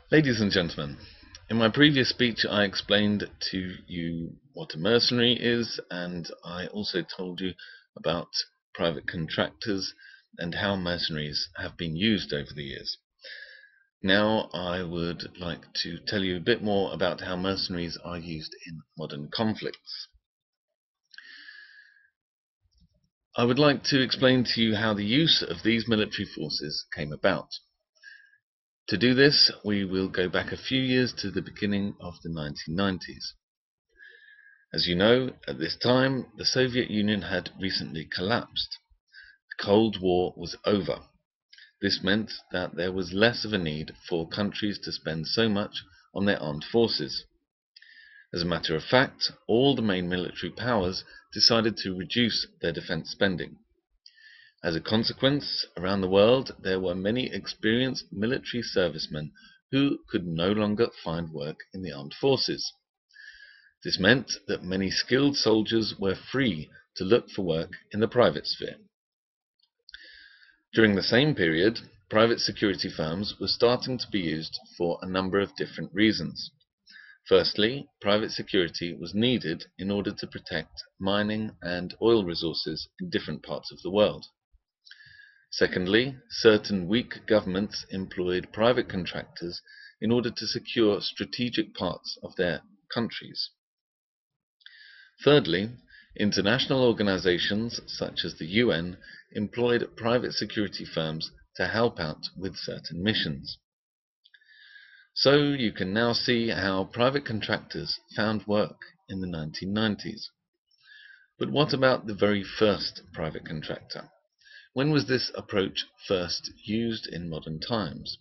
Ladies and gentlemen, in my previous speech I explained to you what a mercenary is, and I also told you about private contractors and how mercenaries have been used over the years. Now I would like to tell you a bit more about how mercenaries are used in modern conflicts. I would like to explain to you how the use of these military forces came about. To do this, we will go back a few years to the beginning of the 1990s. As you know, at this time, the Soviet Union had recently collapsed. The Cold War was over. This meant that there was less of a need for countries to spend so much on their armed forces. As a matter of fact, all the main military powers decided to reduce their defense spending. As a consequence, around the world there were many experienced military servicemen who could no longer find work in the armed forces. This meant that many skilled soldiers were free to look for work in the private sphere. During the same period, private security firms were starting to be used for a number of different reasons. Firstly, private security was needed in order to protect mining and oil resources in different parts of the world. Secondly, certain weak governments employed private contractors in order to secure strategic parts of their countries. Thirdly, international organizations such as the UN employed private security firms to help out with certain missions. So you can now see how private contractors found work in the 1990s. But what about the very first private contractor? When was this approach first used in modern times?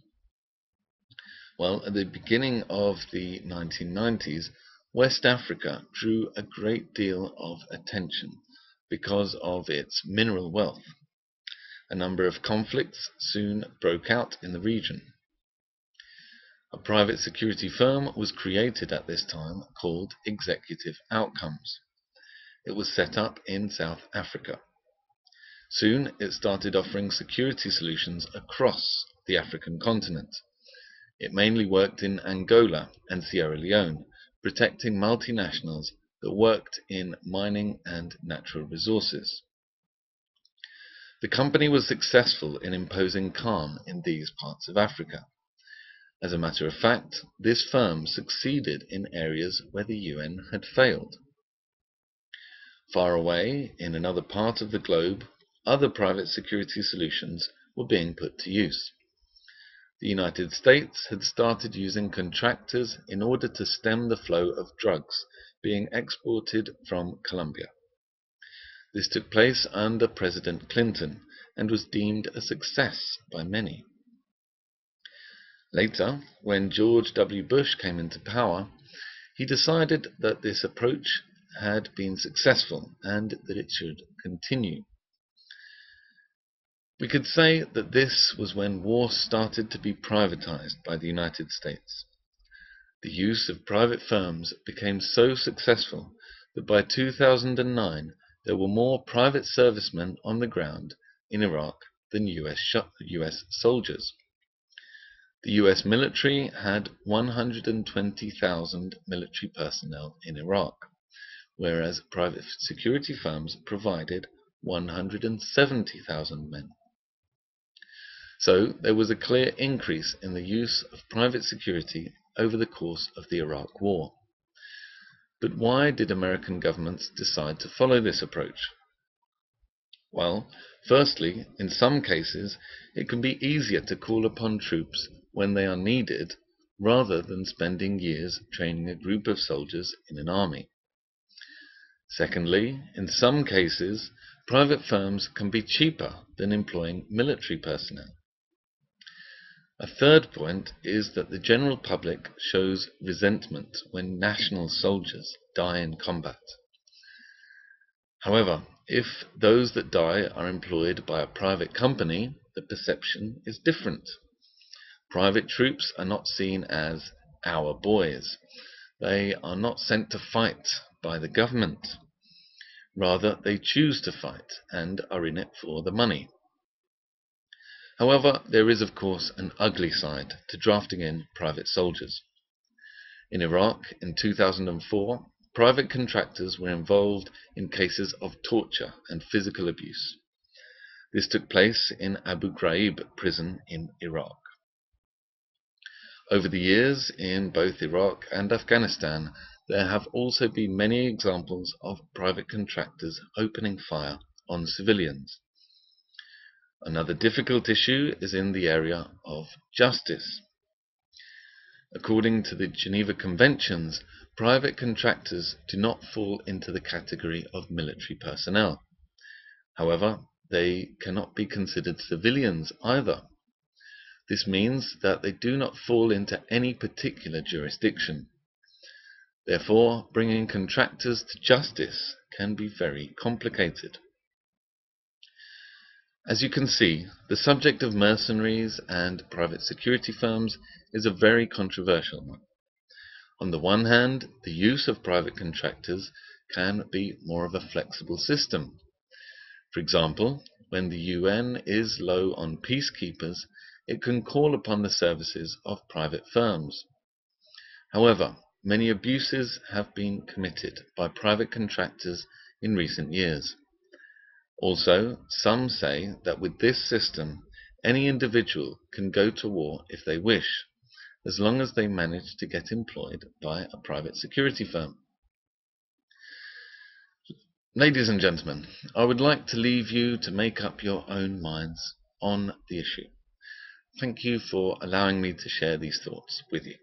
Well, at the beginning of the 1990s, West Africa drew a great deal of attention because of its mineral wealth. A number of conflicts soon broke out in the region. A private security firm was created at this time called Executive Outcomes. It was set up in South Africa. Soon it started offering security solutions across the African continent. It mainly worked in Angola and Sierra Leone, protecting multinationals that worked in mining and natural resources. The company was successful in imposing calm in these parts of Africa. As a matter of fact, this firm succeeded in areas where the UN had failed. Far away, in another part of the globe, other private security solutions were being put to use. The United States had started using contractors in order to stem the flow of drugs being exported from Colombia. This took place under President Clinton and was deemed a success by many. Later, when George W. Bush came into power, he decided that this approach had been successful and that it should continue. We could say that this was when war started to be privatized by the United States. The use of private firms became so successful that by 2009 there were more private servicemen on the ground in Iraq than US soldiers. The US military had 120,000 military personnel in Iraq, whereas private security firms provided 170,000 men. So there was a clear increase in the use of private security over the course of the Iraq War. But why did American governments decide to follow this approach? Well, firstly, in some cases, it can be easier to call upon troops when they are needed rather than spending years training a group of soldiers in an army. Secondly, in some cases, private firms can be cheaper than employing military personnel. A third point is that the general public shows resentment when national soldiers die in combat. However, if those that die are employed by a private company, the perception is different. Private troops are not seen as our boys. They are not sent to fight by the government. Rather, they choose to fight and are in it for the money. However, there is of course an ugly side to drafting in private soldiers. In Iraq in 2004, private contractors were involved in cases of torture and physical abuse. This took place in Abu Ghraib prison in Iraq. Over the years, in both Iraq and Afghanistan, there have also been many examples of private contractors opening fire on civilians. Another difficult issue is in the area of justice. According to the Geneva Conventions, private contractors do not fall into the category of military personnel. However, they cannot be considered civilians either. This means that they do not fall into any particular jurisdiction. Therefore, bringing contractors to justice can be very complicated. As you can see, the subject of mercenaries and private security firms is a very controversial one. On the one hand, the use of private contractors can be more of a flexible system. For example, when the UN is low on peacekeepers, it can call upon the services of private firms. However, many abuses have been committed by private contractors in recent years. Also, some say that with this system, any individual can go to war if they wish, as long as they manage to get employed by a private security firm. Ladies and gentlemen, I would like to leave you to make up your own minds on the issue. Thank you for allowing me to share these thoughts with you.